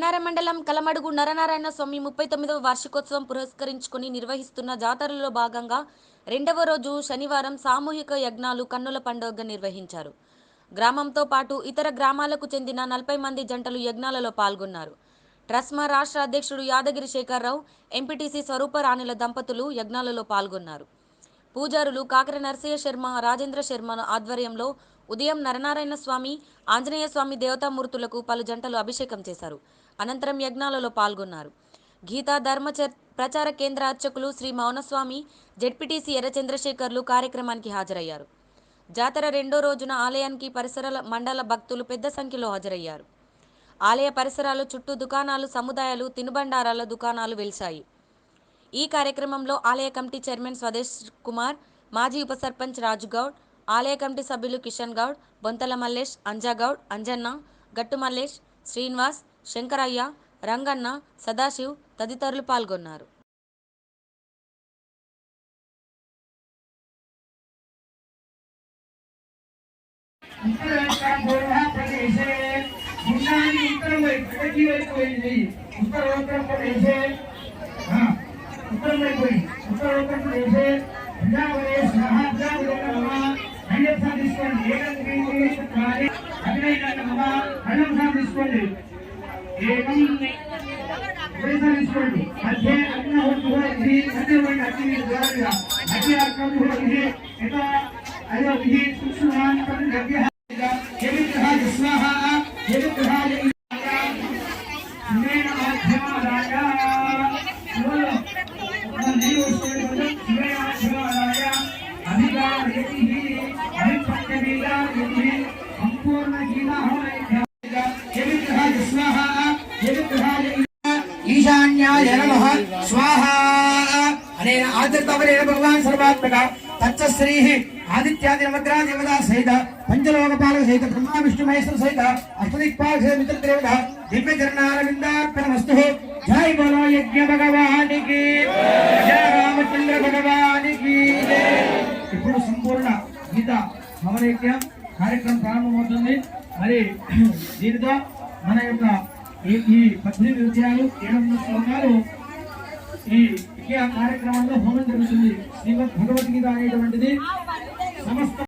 గన్నార మండలం కలమడుగు నరనారాయణ స్వామి 39వ వార్షికోత్సవం పురస్కరించుకుని నిర్వహిస్తున్న జాతరలో భాగంగా రెండవ రోజు శనివారం సామూహిక యజ్ఞాలు కన్నుల పండుగగా నిర్వహించారు. గ్రామంతో పాటు ఇతర గ్రామాలకు చెందిన 40 మంది జంటలు యజ్ఞాలలో పాల్గొన్నారు. ట్రస్మా రాష్ట్ర అధ్యక్షుడు యాదగిరి శేఖర్రావు, ఎంపీటీసీ స్వరూపరాణుల దంపతులు యజ్ఞాలలో పాల్గొన్నారు. పూజారులు కాకర నరసయ్య శర్మ, రాజేంద్ర శర్మ ఆధ్వర్యంలో ఉదయం నరనారాయణ స్వామి, ఆంజనేయ స్వామి దేవతామూర్తులకు పలు జంటలు అభిషేకం చేశారు. అనంతరం యజ్ఞాలలో పాల్గొన్నారు. గీతా ధర్మ ప్రచార కేంద్ర అర్చకులు శ్రీ మౌనస్వామి, జెడ్పీటీసీ ఎర్ర చంద్రశేఖర్లు కార్యక్రమానికి హాజరయ్యారు. జాతర రెండో రోజున ఆలయానికి పరిసర మండల భక్తులు పెద్ద సంఖ్యలో హాజరయ్యారు. ఆలయ పరిసరాలు చుట్టూ దుకాణాలు, సముదాయాలు, తినుబండారాల దుకాణాలు వెలిశాయి. ఈ కార్యక్రమంలో ఆలయ కమిటీ చైర్మన్ స్వదేశ్ కుమార్, మాజీ ఉప సర్పంచ్ రాజుగౌడ్, ఆలయ కమిటీ సభ్యులు కిషన్ గౌడ్, బొంతల మల్లేష్, అంజాగౌడ్, అంజన్న, గట్టు మల్లేష్, శ్రీనివాస్, శంకరయ్య, రంగన్న, సదాశివ్ తదితరులు పాల్గొన్నారు. ఈశాన్యాయ నమః స్వాహా అనేన ఆదిత్యవరేణ భగవాన్ సర్వాత్మక తచ్చశ్రీ ఆదిత్యాది నవగ్రహ దేవతా సహిత పంచలోకపాలక సహిత బ్రహ్మ విష్ణు మహేశ్వర సహిత అష్టదిక్పాలక సహిత మిత్ర దేవత దివ్య చరణారవిందార్పణమస్తు. జై బలో యజ్ఞ భగవానికి, జయ రామచంద్ర భగవానికి. ఇప్పుడు సంపూర్ణ గీత భవనయజ్ఞం కార్యక్రమం ప్రారంభమవుతుంది. మరి దీనితో మన యొక్క ఈ 18 విద్యాలు 700 శ్లోకాలు ఈ కార్యక్రమంలో హోమం జరుగుతుంది. శ్రీమద్ భగవద్గీత అనేటువంటిది సమస్త